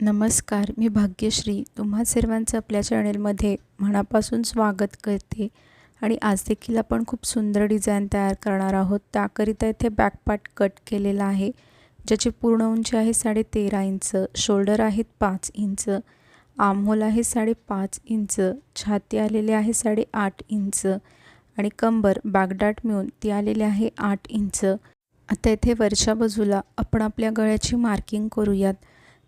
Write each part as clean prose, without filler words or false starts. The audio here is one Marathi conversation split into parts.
नमस्कार, मी भाग्यश्री तुम्हा सर्वांचं आपल्या चॅनेलमध्ये मनापासून स्वागत करते आणि आज देखील आपण खूप सुंदर डिझाईन तयार करणार आहोत। त्याकरिता इथे बॅक पार्ट कट केलेला आहे, ज्याची पूर्ण उंची आहे 13.5 इंच, शोल्डर आहेत 5 इंच, आर्महोल आहे 5.5 इंच, छाती आलेली आहे 8.5 इंच आणि कंबर बॅकडाट मिळून ती आलेली आहे 8 इंच। आता इथे वरच्या बाजूला आपण आपल्या गळ्याची मार्किंग करूयात।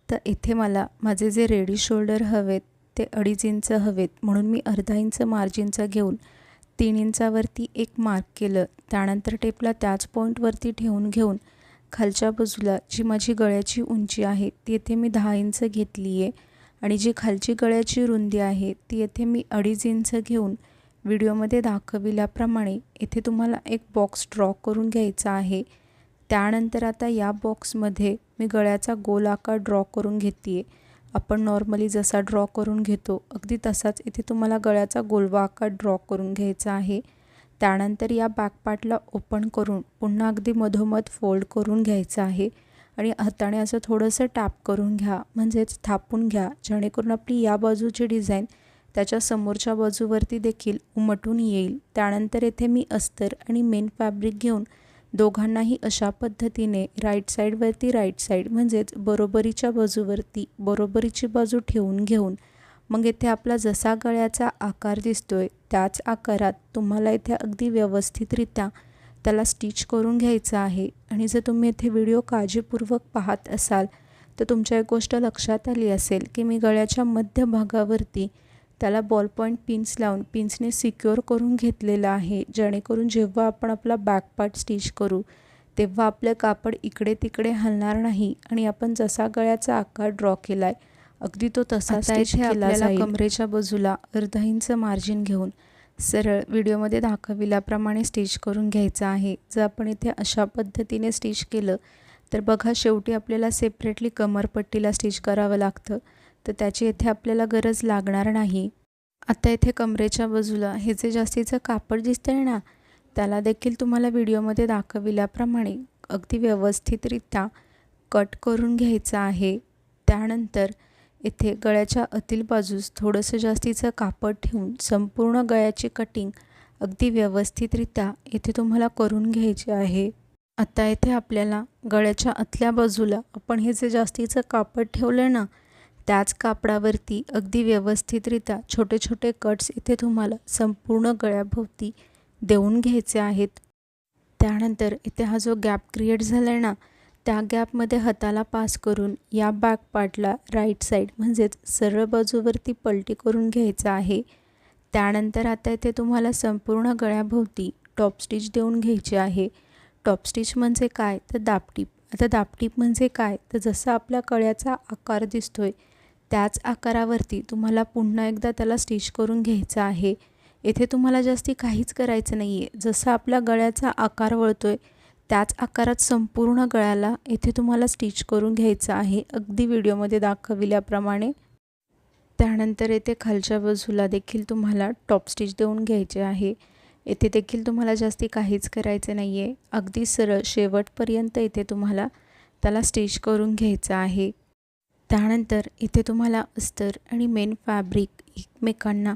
तर इथे मला माझे जे रेडी शोल्डर हवेत ते 2.5 इंच हवेत, म्हणून मी अर्धा इंच मार्जिनचा घेऊन 3 इंचावरती एक मार्क केलं। त्यानंतर टेपला त्याच पॉईंटवरती ठेवून घेऊन खालच्या बाजूला जी माझी गळ्याची उंची आहे ती इथे मी 10 इंच घेतली आहे आणि जी खालची गळ्याची रुंदी आहे ती इथे मी 2.5 इंच घेऊन व्हिडिओमध्ये दाखविल्याप्रमाणे इथे तुम्हाला एक बॉक्स ड्रॉ करून घ्यायचा आहे। त्यानंतर आता या बॉक्समध्ये मी गळ्याचा गोल आकार ड्रॉ करून घेते आहे। आपण नॉर्मली जसा ड्रॉ करून घेतो अगदी तसाच इथे तुम्हाला गळ्याचा गोलवा आकार ड्रॉ करून घ्यायचा आहे। त्यानंतर या बॅक पार्टला ओपन करून पुन्हा अगदी मधोमध फोल्ड करून घ्यायचं आहे आणि हाताने असं थोडंसं टॅप करून घ्या, म्हणजेच थापून घ्या, जेणेकरून आपली या बाजूची डिझाईन त्याच्या समोरच्या बाजूवरती देखील उमटून येईल। त्यानंतर इथे मी अस्तर आणि मेन फॅब्रिक घेऊन दोघांनाही अशा पद्धतीने राईट साईडवरती राईट साईड म्हणजेच बरोबरीच्या बाजूवरती बरोबरीची बाजू ठेवून घेऊन मग इथे आपला जसा गळ्याचा आकार दिसतोय त्याच आकारात तुम्हाला इथे अगदी व्यवस्थितरित्या त्याला स्टिच करून घ्यायचं आहे। आणि जर तुम्ही इथे व्हिडिओ काळजीपूर्वक पाहत असाल तर तुमच्या एक गोष्ट लक्षात आली असेल की मी गळ्याच्या मध्यभागावरती त्याला बॉल पॉईंट पिन्स लावून पिन्सने सिक्युअर करून घेतलेला आहे, जेणेकरून जेव्हा आपण आपला बॅक पार्ट स्टिच करू तेव्हा आपलं कापड इकडे तिकडे हलणार नाही आणि आपण जसा गळ्याचा आकार ड्रॉ केला आहे अगदी तो तसा स्टिच केला जाईल। कमरेच्या बाजूला अर्धा इंच मार्जिन घेऊन सरळ व्हिडिओमध्ये दाखविल्याप्रमाणे स्टिच करून घ्यायचं आहे। जर आपण इथे अशा पद्धतीने स्टिच केलं तर बघा शेवटी आपल्याला सेपरेटली कमरपट्टीला स्टिच करावं लागतं, तर त्याची इथे आपल्याला गरज लागणार नाही। आता इथे कमरेच्या बाजूला हे जे जास्तीचं कापड दिसतंय ना, त्याला देखील तुम्हाला व्हिडिओमध्ये दाखविल्याप्रमाणे अगदी व्यवस्थितरित्या कट करून घ्यायचं आहे। त्यानंतर इथे गळ्याच्या आतील बाजूस थोडंसं जास्तीचं कापड ठेवून संपूर्ण गळ्याची कटिंग अगदी व्यवस्थितरित्या इथे तुम्हाला करून घ्यायची आहे। आता इथे आपल्याला गळ्याच्या आतल्या बाजूला आपण हे जे जास्तीचं कापड ठेवलं ना त्याच कापडावरती अगदी व्यवस्थितरित्या छोटे छोटे कट्स इथे तुम्हाला संपूर्ण गळ्याभोवती देऊन घ्यायचे आहेत। त्यानंतर इथे हा जो गॅप क्रिएट झाला आहे ना, त्या गॅपमध्ये हाताला पास करून या बॅक पार्टला राईट साईड म्हणजेच सरळ बाजूवरती पलटी करून घ्यायचं आहे। त्यानंतर आता इथे तुम्हाला संपूर्ण गळ्याभोवती टॉप स्टिच देऊन घ्यायची आहे। टॉप स्टिच म्हणजे काय तर दाबटीप। आता दाबटीप म्हणजे काय तर जसं आपल्या गळ्याचा आकार दिसतोय त्याच आकारावरती तुम्हाला पुन्हा एकदा त्याला स्टिच करून घ्यायचं आहे। इथे तुम्हाला जास्ती काहीच करायचं नाही आहे, जसं आपल्या गळ्याचा आकार वळतोय त्याच आकारात संपूर्ण गळ्याला इथे तुम्हाला स्टिच करून घ्यायचं आहे, अगदी व्हिडिओमध्ये दाखविल्याप्रमाणे। त्यानंतर इथे खालच्या बाजूला देखील तुम्हाला टॉप स्टिच देऊन घ्यायचे आहे। इथे देखील तुम्हाला जास्ती काहीच करायचं नाही आहे, अगदी सरळ शेवटपर्यंत इथे तुम्हाला त्याला स्टिच करून घ्यायचं आहे। त्यानंतर इथे तुम्हाला अस्तर आणि मेन फॅब्रिक एकमेकांना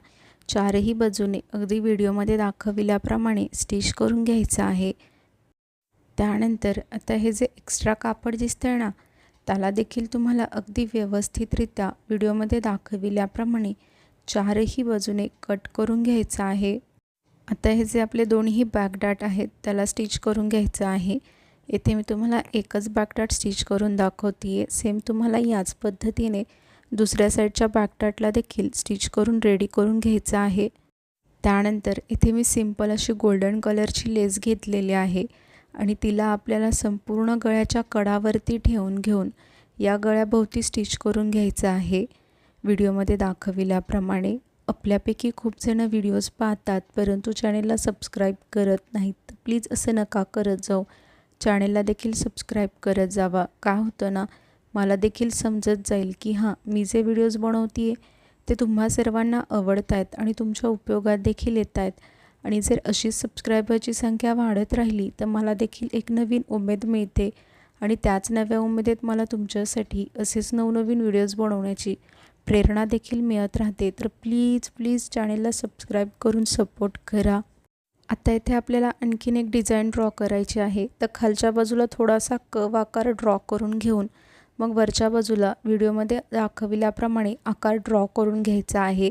चारही बाजूने अगदी व्हिडिओमध्ये दाखविल्याप्रमाणे स्टिच करून घ्यायचं आहे। त्यानंतर आता हे जे एक्स्ट्रा कापड दिसतंय ना त्याला देखील तुम्हाला अगदी व्यवस्थितरित्या व्हिडिओमध्ये दाखविल्याप्रमाणे चारही बाजूने कट करून घ्यायचं आहे। आता हे जे आपले दोन्ही बॅकडाट आहेत त्याला स्टिच करून घ्यायचं आहे। इथे मी तुम्हाला एकच बॅकडाट स्टिच करून दाखवते आहे, सेम तुम्हाला याच पद्धतीने दुसऱ्या साईडच्या बॅकडाटला देखील स्टिच करून रेडी करून घ्यायचं आहे। त्यानंतर इथे मी सिंपल अशी गोल्डन कलरची लेस घेतलेली आहे आणि तिला आपल्याला संपूर्ण गळ्याच्या कडावरती ठेवून घेऊन या गळ्याभोवती स्टिच करून घ्यायचं आहे व्हिडिओमध्ये दाखविल्याप्रमाणे। आपल्यापैकी खूप जण व्हिडिओज पाहतात परंतु चॅनेलला सबस्क्राईब करत नाहीत, तर प्लीज असं नका करत जाऊ, चॅनेलला देखील सबस्क्राईब करत जावा। काय होतं ना, मला देखील समजत जाईल की हां मी जे व्हिडिओज बनवते आहे ते तुम्हा सर्वांना आवडत आहेत आणि तुमच्या उपयोगात देखील येत आहेत। आणि जर अशी सबस्क्रायबरची संख्या वाढत राहिली तर मला देखील एक नवीन उमेद मिळते आणि त्याच नव्या उमेदीत मला तुमच्यासाठी असेच नवनवीन व्हिडिओज बनवण्याची प्रेरणा देखील मिळत राहते। तर प्लीज चॅनेलला सबस्क्राईब करून सपोर्ट करा। आता इथे आपल्याला आणखीन एक डिझाईन ड्रॉ करायची आहे। तर खालच्या बाजूला थोडासा कर्व आकार ड्रॉ करून घेऊन मग वरच्या बाजूला व्हिडिओमध्ये दाखविल्याप्रमाणे आकार ड्रॉ करून घ्यायचा आहे।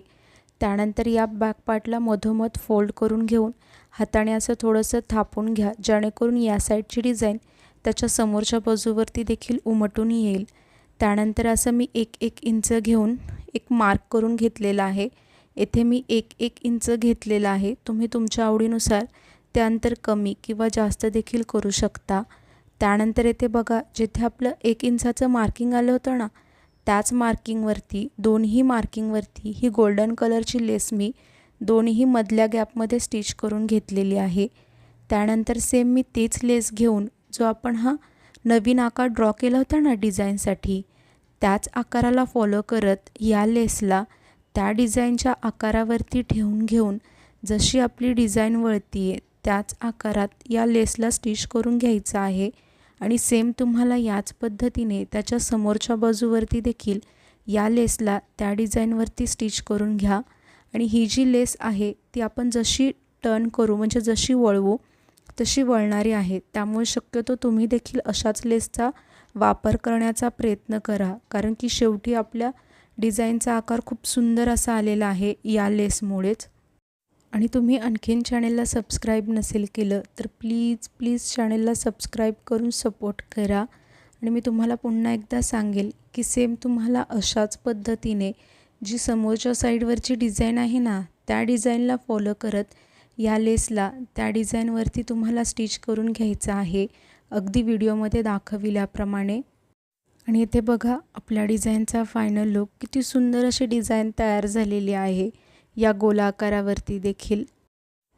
त्यानंतर या बॅक पार्टला मधोमध फोल्ड करून घेऊन हाताने असं थोडंसं थापून घ्या, जेणेकरून या साईडची डिझाईन त्याच्या समोरच्या बाजूवरती देखील उमटून येईल। त्यानंतर असं मी 1 इंच घेऊन एक मार्क करून घेतलेला आहे। येथे मी 1 इंच घेतलेला आहे। तुम्ही तुमच्या आवडीनुसार ते अंतर कमी किंवा जास्त देखील करू शकता। त्यानंतर येथे बघा, जिथे आपलं 1 इंचाचं मार्किंग आलं होतं ना, त्याच मार्किंगवरती दोन्ही मार्किंगवरती ही गोल्डन कलरची लेस मी दोन्ही मधल्या गॅपमध्ये स्टिच करून घेतलेली आहे। त्यानंतर सेम मी तीच लेस घेऊन जो आपण हा नवीन आकार ड्रॉ केला होता ना डिझाईनसाठी, त्याच आकाराला फॉलो करत या लेसला त्या डिझाईनच्या आकारावरती ठेवून घेऊन जशी आपली डिझाईन वळती आहे त्याच आकारात या लेसला स्टिच करून घ्यायचं आहे। आणि सेम तुम्हाला याच पद्धतीने त्याच्या समोरच्या बाजूवरती देखील या लेसला त्या डिझाईनवरती स्टिच करून घ्या। आणि ही जी लेस आहे ती आपण जशी टर्न करू म्हणजे जशी वळवू तशी वळणारी आहे। त्यामुळे शक्यतो तुम्ही देखील अशाच लेसचा वापर करण्याचा प्रयत्न करा, कारण की शेवटी आपल्या डिझाईनचा आकार खूप सुंदर असा आलेला आहे या लेसमुळेच। आणि तुम्ही आणखीन चॅनेलला सबस्क्राईब नसेल केलं तर प्लीज चॅनेलला सबस्क्राईब करून सपोर्ट करा। आणि मी तुम्हाला पुन्हा एकदा सांगेल की सेम तुम्हाला अशाच पद्धतीने जी समोरच्या साईडवरची डिझाईन आहे ना, त्या डिझाईनला फॉलो करत या लेसला त्या डिझाईनवरती तुम्हाला स्टिच करून घ्यायचं आहे, अगदी व्हिडिओमध्ये दाखविल्याप्रमाणे। आणि इथे बघा, आपल्या डिझाईनचा फायनल लुक किती सुंदर अशी डिझाईन तयार झालेली आहे या गोलाकारावरती देखील।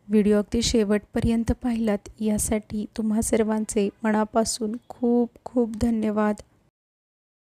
व्हिडिओ अगदी शेवटपर्यंत पाहिलात यासाठी तुम्हा सर्वांचे मनापासून खूप धन्यवाद।